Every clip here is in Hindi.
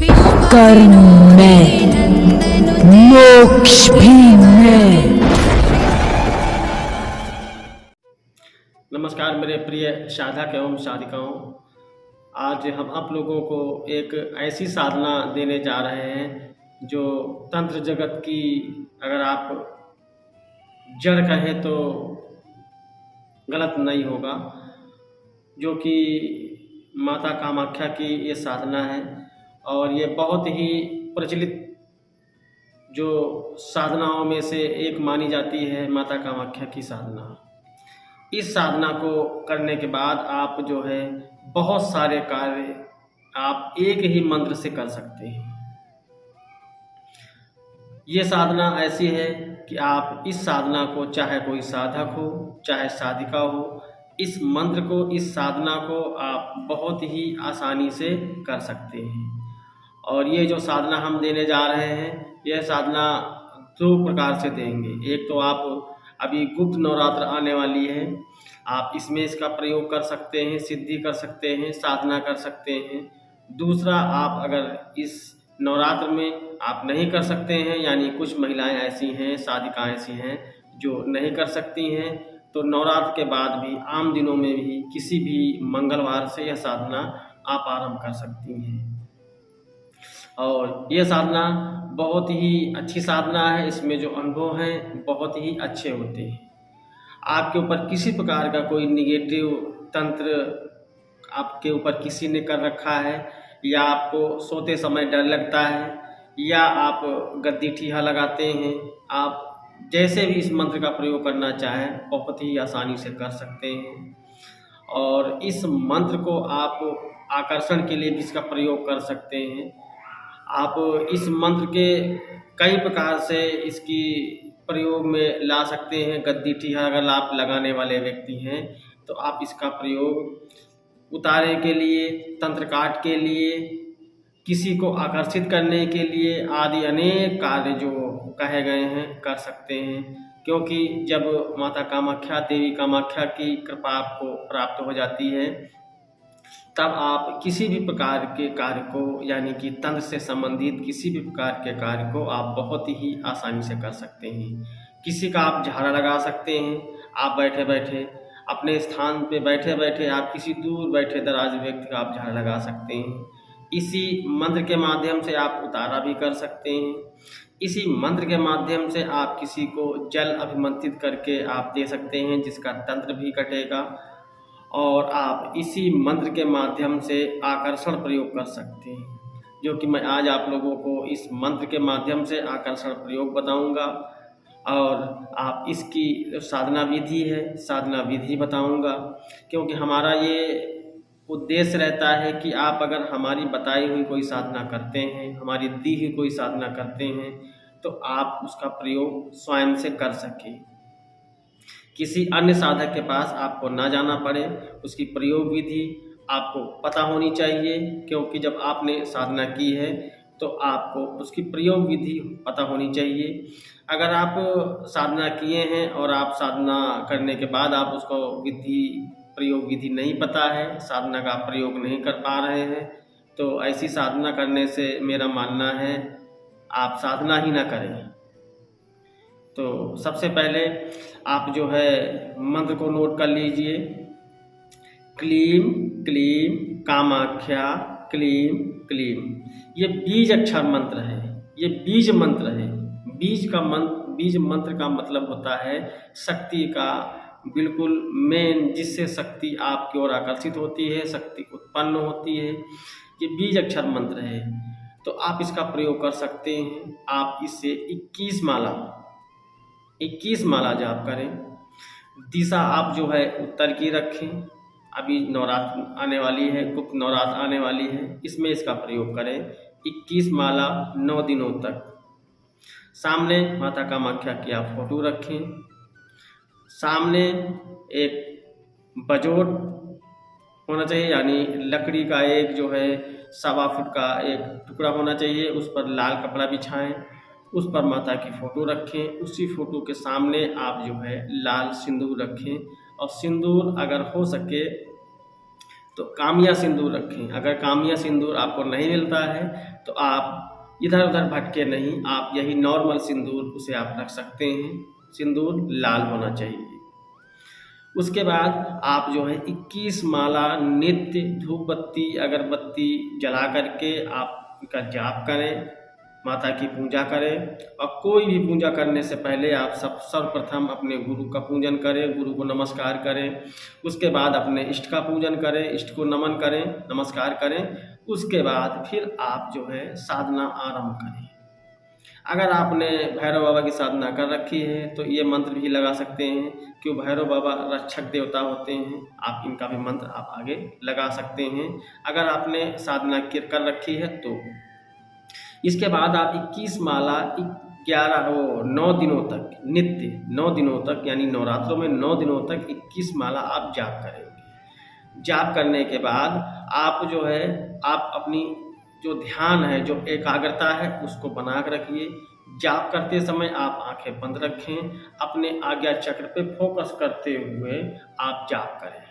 कर्म में, मोक्ष भी में। नमस्कार मेरे प्रिय साधक एवं साधिकाओं। आज हम आप लोगों को एक ऐसी साधना देने जा रहे हैं जो तंत्र जगत की, अगर आप जड़ कहें तो गलत नहीं होगा, जो कि माता कामाख्या की ये साधना है। और ये बहुत ही प्रचलित जो साधनाओं में से एक मानी जाती है माता कामाख्या की साधना। इस साधना को करने के बाद आप जो है बहुत सारे कार्य आप एक ही मंत्र से कर सकते हैं। ये साधना ऐसी है कि आप इस साधना को, चाहे कोई साधक हो चाहे साधिका हो, इस मंत्र को, इस साधना को आप बहुत ही आसानी से कर सकते हैं। और ये जो साधना हम देने जा रहे हैं, यह साधना दो प्रकार से देंगे। एक तो आप अभी गुप्त नवरात्र आने वाली है, आप इसमें इसका प्रयोग कर सकते हैं, सिद्धि कर सकते हैं, साधना कर सकते हैं। दूसरा, आप अगर इस नवरात्र में आप नहीं कर सकते हैं, यानी कुछ महिलाएं ऐसी हैं, साधिकाएं ऐसी हैं जो नहीं कर सकती हैं, तो नवरात्र के बाद भी आम दिनों में भी किसी भी मंगलवार से यह साधना आप आरंभ कर सकती हैं। और यह साधना बहुत ही अच्छी साधना है। इसमें जो अनुभव हैं बहुत ही अच्छे होते हैं। आपके ऊपर किसी प्रकार का कोई निगेटिव तंत्र आपके ऊपर किसी ने कर रखा है, या आपको सोते समय डर लगता है, या आप गद्दी ठीहा लगाते हैं, आप जैसे भी इस मंत्र का प्रयोग करना चाहें बहुत ही आसानी से कर सकते हैं। और इस मंत्र को आप आकर्षण के लिए भी इसका प्रयोग कर सकते हैं। आप इस मंत्र के कई प्रकार से इसकी प्रयोग में ला सकते हैं। गद्दी ठीहा अगर आप लगाने वाले व्यक्ति हैं तो आप इसका प्रयोग उतारे के लिए, तंत्र काट के लिए, किसी को आकर्षित करने के लिए आदि अनेक कार्य जो कहे गए हैं कर सकते हैं। क्योंकि जब माता कामाख्या, देवी कामाख्या की कृपा आपको प्राप्त हो जाती है, तब आप किसी भी प्रकार के कार्य को, यानी कि तंत्र से संबंधित किसी भी प्रकार के कार्य को आप बहुत ही आसानी से कर सकते हैं। किसी का आप झाड़ा लगा सकते हैं। आप बैठे बैठे अपने स्थान पे बैठे बैठे आप किसी दूर बैठे दराज व्यक्ति का आप झाड़ा लगा सकते हैं। इसी मंत्र के माध्यम से आप उतारा भी कर सकते हैं। इसी मंत्र के माध्यम से आप किसी को जल अभिमंत्रित करके आप दे सकते हैं, जिसका तंत्र भी कटेगा। और आप इसी मंत्र के माध्यम से आकर्षण प्रयोग कर सकते हैं, जो कि मैं आज आप लोगों को इस मंत्र के माध्यम से आकर्षण प्रयोग बताऊंगा। और आप इसकी साधना विधि है, साधना विधि बताऊंगा। क्योंकि हमारा ये उद्देश्य रहता है कि आप अगर हमारी बताई हुई कोई साधना करते हैं, हमारी दी हुई कोई साधना करते हैं, तो आप उसका प्रयोग स्वयं से कर सकें, किसी अन्य साधक के पास आपको ना जाना पड़े। उसकी प्रयोग विधि आपको पता होनी चाहिए, क्योंकि जब आपने साधना की है तो आपको उसकी प्रयोग विधि पता होनी चाहिए। अगर आप साधना किए हैं और आप साधना करने के बाद आप उसको प्रयोग विधि नहीं पता है, साधना का प्रयोग नहीं कर पा रहे हैं, तो ऐसी साधना करने से मेरा मानना है आप साधना ही ना करें। तो सबसे पहले आप जो है मंत्र को नोट कर लीजिए। क्लीम क्लीम कामाख्या क्लीम क्लीम। ये बीज अक्षर मंत्र है, ये बीज मंत्र है। बीज मंत्र का मतलब होता है शक्ति का बिल्कुल मेन, जिससे शक्ति आपकी ओर आकर्षित होती है, शक्ति उत्पन्न होती है। ये बीज अक्षर मंत्र है, तो आप इसका प्रयोग कर सकते हैं। आप इससे 21 माला जाप करें। दिशा आप जो है उत्तर की रखें। अभी नवरात्र आने वाली है, गुप्त नवरात्र आने वाली है, इसमें इसका प्रयोग करें। 21 माला 9 दिनों तक। सामने माता कामाख्या की आप फोटो रखें। सामने एक बजोट होना चाहिए, यानी लकड़ी का एक जो है 1.25 फुट का एक टुकड़ा होना चाहिए। उस पर लाल कपड़ा बिछाएं, उस पर माता की फ़ोटो रखें। उसी फ़ोटो के सामने आप जो है लाल सिंदूर रखें, और सिंदूर अगर हो सके तो कामिया सिंदूर रखें। अगर कामिया सिंदूर आपको नहीं मिलता है तो आप इधर उधर भटके नहीं, आप यही नॉर्मल सिंदूर उसे आप रख सकते हैं। सिंदूर लाल होना चाहिए। उसके बाद आप जो है 21 माला नित्य धूप बत्ती अगरबत्ती जला करके आप इनका जाप करें, माता की पूजा करें। और कोई भी पूजा करने से पहले आप सर्वप्रथम अपने गुरु का पूजन करें, गुरु को नमस्कार करें। उसके बाद अपने इष्ट का पूजन करें, इष्ट को नमन करें, नमस्कार करें। उसके बाद फिर आप जो है साधना आरंभ करें। अगर आपने भैरव बाबा की साधना कर रखी है तो ये मंत्र भी लगा सकते हैं, क्यों भैरव बाबा रक्षक देवता होते हैं। आप इनका भी मंत्र आप आगे लगा सकते हैं अगर आपने साधना कर रखी है तो। इसके बाद आप 21 माला 9 दिनों तक नित्य 9 दिनों तक यानी नवरात्रों में 9 दिनों तक 21 माला आप जाप करेंगे। जाप करने के बाद आप जो है आप अपनी जो ध्यान है, जो एकाग्रता है उसको बना कर रखिए। जाप करते समय आप आंखें बंद रखें, अपने आज्ञा चक्र पे फोकस करते हुए आप जाप करें।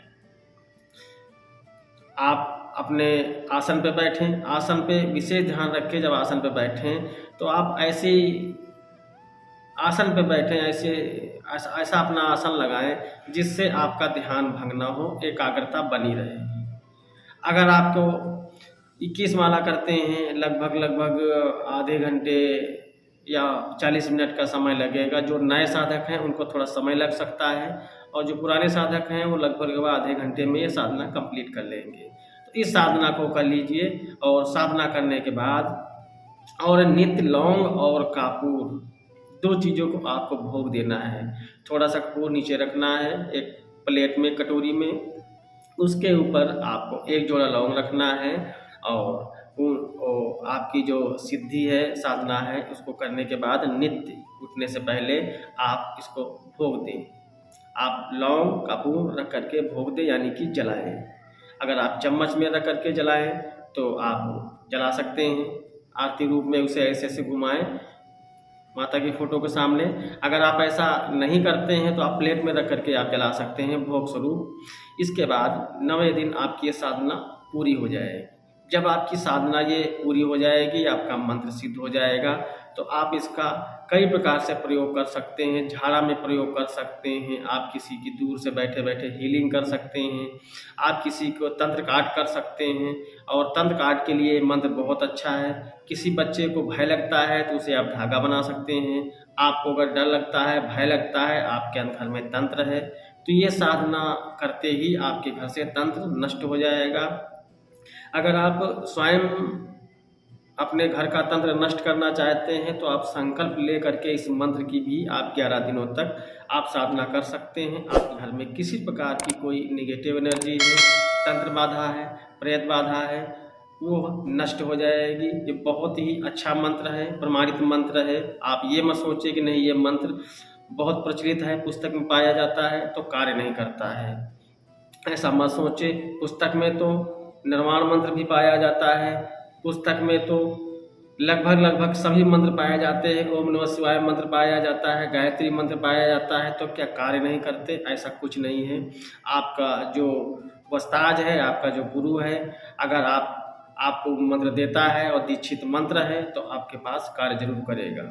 आप अपने आसन पे बैठें, आसन पे विशेष ध्यान रखें। जब आसन पे बैठें तो आप ऐसे आसन पे बैठें, ऐसा अपना आसन लगाएं जिससे आपका ध्यान भंग ना हो, एकाग्रता बनी रहे। अगर आपको 21 माला करते हैं लगभग आधे घंटे या 40 मिनट का समय लगेगा। जो नए साधक हैं उनको थोड़ा समय लग सकता है और जो पुराने साधक हैं वो लगभग आधे घंटे में ये साधना कंप्लीट कर लेंगे। तो इस साधना को कर लीजिए। और साधना करने के बाद और नित्य लौंग और कापूर 2 चीज़ों को आपको भोग देना है। थोड़ा सा कपूर नीचे रखना है एक प्लेट में, कटोरी में। उसके ऊपर आपको 1 जोड़ा लौंग रखना है और आपकी जो सिद्धि है, साधना है, उसको करने के बाद नित्य उठने से पहले आप इसको भोग दें। आप लौंग कपूर रख करके भोग दें यानी कि जलाएं। अगर आप चम्मच में रख करके जलाएं तो आप जला सकते हैं। आरती रूप में उसे ऐसे ऐसे घुमाएं माता की फ़ोटो के सामने। अगर आप ऐसा नहीं करते हैं तो आप प्लेट में रख करके आप जला सकते हैं भोग स्वरूप। इसके बाद 9वें दिन आपकी ये साधना पूरी हो जाएगी। जब आपकी साधना ये पूरी हो जाएगी, आपका मंत्र सिद्ध हो जाएगा, तो आप इसका कई प्रकार से प्रयोग कर सकते हैं। झाड़ा में प्रयोग कर सकते हैं, आप किसी की दूर से बैठे बैठे हीलिंग कर सकते हैं, आप किसी को तंत्र काट कर सकते हैं। और तंत्र काट के लिए मंत्र बहुत अच्छा है। किसी बच्चे को भय लगता है तो उसे आप धागा बना सकते हैं। आपको अगर डर लगता है, भय लगता है, आपके घर में तंत्र है, तो ये साधना करते ही आपके घर से तंत्र नष्ट हो जाएगा। अगर आप स्वयं अपने घर का तंत्र नष्ट करना चाहते हैं तो आप संकल्प ले करके इस मंत्र की भी आप 11 दिनों तक आप साधना कर सकते हैं। आपके घर में किसी प्रकार की कोई नेगेटिव एनर्जी है, तंत्र बाधा है, प्रेत बाधा है, वो नष्ट हो जाएगी। ये बहुत ही अच्छा मंत्र है, प्रमाणित मंत्र है। आप ये मत सोचिए कि नहीं ये मंत्र बहुत प्रचलित है, पुस्तक में पाया जाता है तो कार्य नहीं करता है, ऐसा मत सोचे। पुस्तक में तो निर्वाण मंत्र भी पाया जाता है, पुस्तक में तो लगभग सभी मंत्र पाए जाते हैं। ओम नमः शिवाय मंत्र पाया जाता है, गायत्री मंत्र पाया जाता है, तो क्या कार्य नहीं करते? ऐसा कुछ नहीं है। आपका जो वस्ताज है, आपका जो गुरु है, अगर आपको मंत्र देता है और दीक्षित मंत्र है तो आपके पास कार्य जरूर करेगा।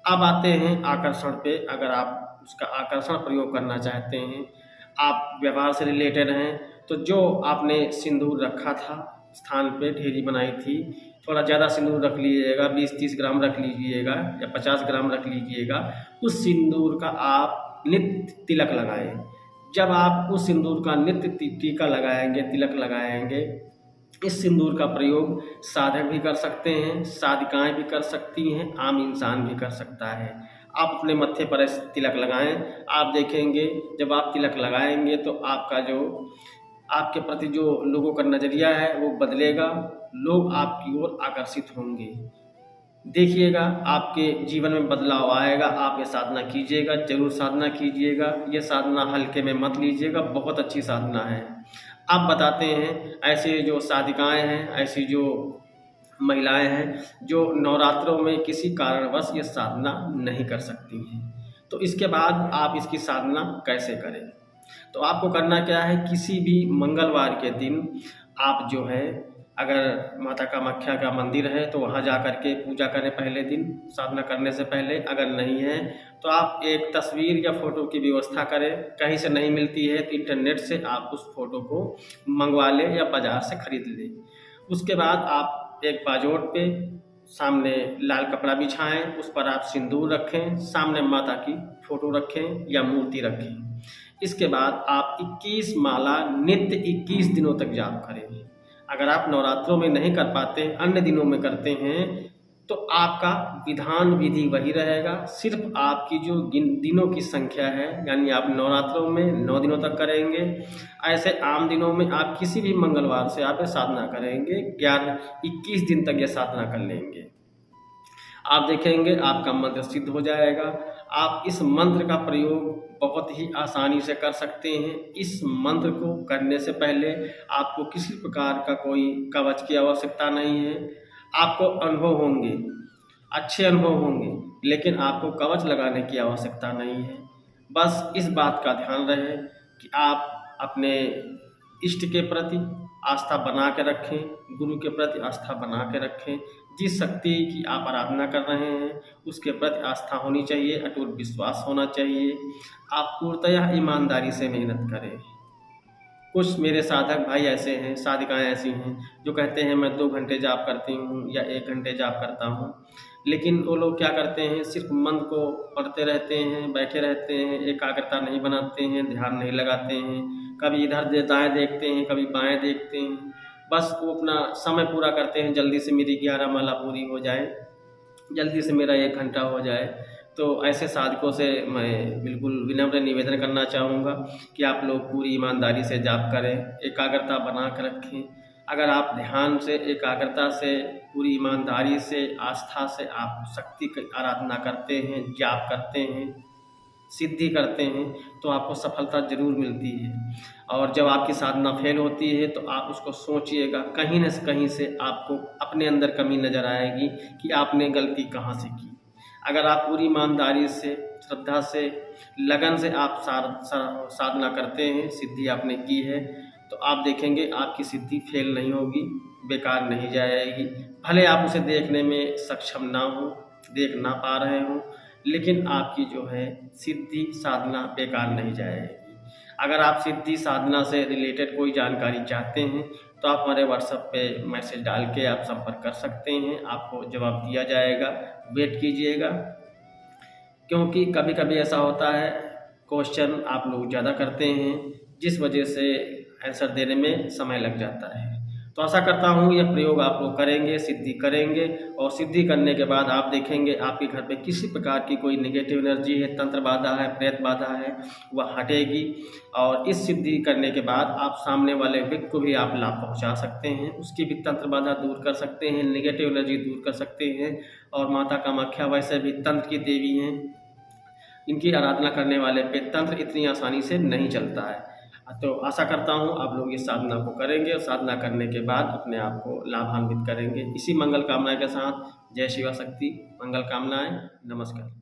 अब आते हैं आकर्षण पे। अगर आप उसका आकर्षण प्रयोग करना चाहते हैं, आप व्यवहार से रिलेटेड हैं, तो जो आपने सिंदूर रखा था स्थान पे, ढेरी बनाई थी, थोड़ा ज़्यादा सिंदूर रख लीजिएगा, 20-30 ग्राम रख लीजिएगा या 50 ग्राम रख लीजिएगा। उस सिंदूर का आप नित्य तिलक लगाएं। जब आप उस सिंदूर का नित्य टीका लगाएंगे, तिलक लगाएंगे, इस सिंदूर का प्रयोग साधक भी कर सकते हैं, साधिकाएँ भी कर सकती हैं, आम इंसान भी कर सकता है। आप अपने मत्थे पर ऐसे तिलक लगाएं। आप देखेंगे जब आप तिलक लगाएंगे तो आपका जो आपके प्रति जो लोगों का नज़रिया है वो बदलेगा, लोग आपकी ओर आकर्षित होंगे। देखिएगा आपके जीवन में बदलाव आएगा। आप ये साधना कीजिएगा, जरूर साधना कीजिएगा। ये साधना हल्के में मत लीजिएगा, बहुत अच्छी साधना है। आप बताते हैं ऐसे जो साधिकाएँ हैं, ऐसी जो महिलाएं हैं जो नवरात्रों में किसी कारणवश ये साधना नहीं कर सकती हैं, तो इसके बाद आप इसकी साधना कैसे करें? तो आपको करना क्या है, किसी भी मंगलवार के दिन आप जो है, अगर माता कामाख्या का मंदिर है तो वहाँ जा कर के पूजा करें पहले दिन साधना करने से पहले। अगर नहीं है तो आप एक तस्वीर या फ़ोटो की व्यवस्था करें, कहीं से नहीं मिलती है तो इंटरनेट से आप उस फ़ोटो को मंगवा लें या बाज़ार से ख़रीद लें। उसके बाद आप एक बाजोट पे सामने लाल कपड़ा बिछाएं, उस पर आप सिंदूर रखें, सामने माता की फ़ोटो रखें या मूर्ति रखें। इसके बाद आप 21 माला नित्य 21 दिनों तक जाप करें। अगर आप नवरात्रों में नहीं कर पाते, अन्य दिनों में करते हैं, तो आपका विधान विधि वही रहेगा, सिर्फ आपकी जो दिनों की संख्या है, यानी आप नवरात्रों में 9 दिनों तक करेंगे, ऐसे आम दिनों में आप किसी भी मंगलवार से आप ये साधना करेंगे, 21 दिन तक ये साधना कर लेंगे। आप देखेंगे आपका मंत्र सिद्ध हो जाएगा। आप इस मंत्र का प्रयोग बहुत ही आसानी से कर सकते हैं। इस मंत्र को करने से पहले आपको किसी प्रकार का कोई कवच की आवश्यकता नहीं है। आपको अनुभव होंगे, अच्छे अनुभव होंगे, लेकिन आपको कवच लगाने की आवश्यकता नहीं है। बस इस बात का ध्यान रहे कि आप अपने इष्ट के प्रति आस्था बना के रखें, गुरु के प्रति आस्था बना के रखें। जिस शक्ति की आप आराधना कर रहे हैं उसके प्रति आस्था होनी चाहिए, अटूट विश्वास होना चाहिए। आप पूर्णतः ईमानदारी से मेहनत करें। कुछ मेरे साधक भाई ऐसे हैं, साधिकाएँ ऐसी हैं जो कहते हैं मैं 2 घंटे जाप करती हूँ या 1 घंटे जाप करता हूँ, लेकिन वो लोग क्या करते हैं, सिर्फ मंत्र को पढ़ते रहते हैं, बैठे रहते हैं, एकाग्रता नहीं बनाते हैं, ध्यान नहीं लगाते हैं, कभी इधर दाएँ देखते हैं, कभी बाएँ देखते हैं। बस वो अपना समय पूरा करते हैं, जल्दी से मेरी 11 माला पूरी हो जाए, जल्दी से मेरा 1 घंटा हो जाए। तो ऐसे साधकों से मैं बिल्कुल विनम्र निवेदन करना चाहूँगा कि आप लोग पूरी ईमानदारी से जाप करें, एकाग्रता बना कर रखें। अगर आप ध्यान से, एकाग्रता से, पूरी ईमानदारी से, आस्था से आप शक्ति की आराधना करते हैं, जाप करते हैं, सिद्धि करते हैं, तो आपको सफलता ज़रूर मिलती है। और जब आपकी साधना फेल होती है तो आप उसको सोचिएगा, कहीं न कहीं से आपको अपने अंदर कमी नज़र आएगी कि आपने गलती कहाँ से की। अगर आप पूरी ईमानदारी से, श्रद्धा से, लगन से आप साधना करते हैं, सिद्धि आपने की है, तो आप देखेंगे आपकी सिद्धि फेल नहीं होगी, बेकार नहीं जाएगी। भले आप उसे देखने में सक्षम ना हो, देख ना पा रहे हों, लेकिन आपकी जो है सिद्धि साधना बेकार नहीं जाएगी। अगर आप सिद्धि साधना से रिलेटेड कोई जानकारी चाहते हैं तो आप हमारे व्हाट्सएप पे मैसेज डाल के आप संपर्क कर सकते हैं, आपको जवाब दिया जाएगा। वेट कीजिएगा, क्योंकि कभी कभी ऐसा होता है क्वेश्चन आप लोग ज़्यादा करते हैं, जिस वजह से आंसर देने में समय लग जाता है। तो आशा करता हूँ यह प्रयोग आप लोग करेंगे, सिद्धि करेंगे, और सिद्धि करने के बाद आप देखेंगे आपके घर पे किसी प्रकार की कोई नेगेटिव एनर्जी है, तंत्र बाधा है, प्रेत बाधा है, वह हटेगी। और इस सिद्धि करने के बाद आप सामने वाले व्यक्ति को भी आप लाभ पहुँचा सकते हैं, उसकी भी तंत्र बाधा दूर कर सकते हैं, नेगेटिव एनर्जी दूर कर सकते हैं। और माता कामाख्या वैसे भी तंत्र की देवी हैं, इनकी आराधना करने वाले पे तंत्र इतनी आसानी से नहीं चलता है। तो आशा करता हूँ आप लोग इस साधना को करेंगे और साधना करने के बाद अपने आप को लाभान्वित करेंगे। इसी मंगल कामना के साथ जय शिवा शक्ति, मंगल कामनाएं, नमस्कार।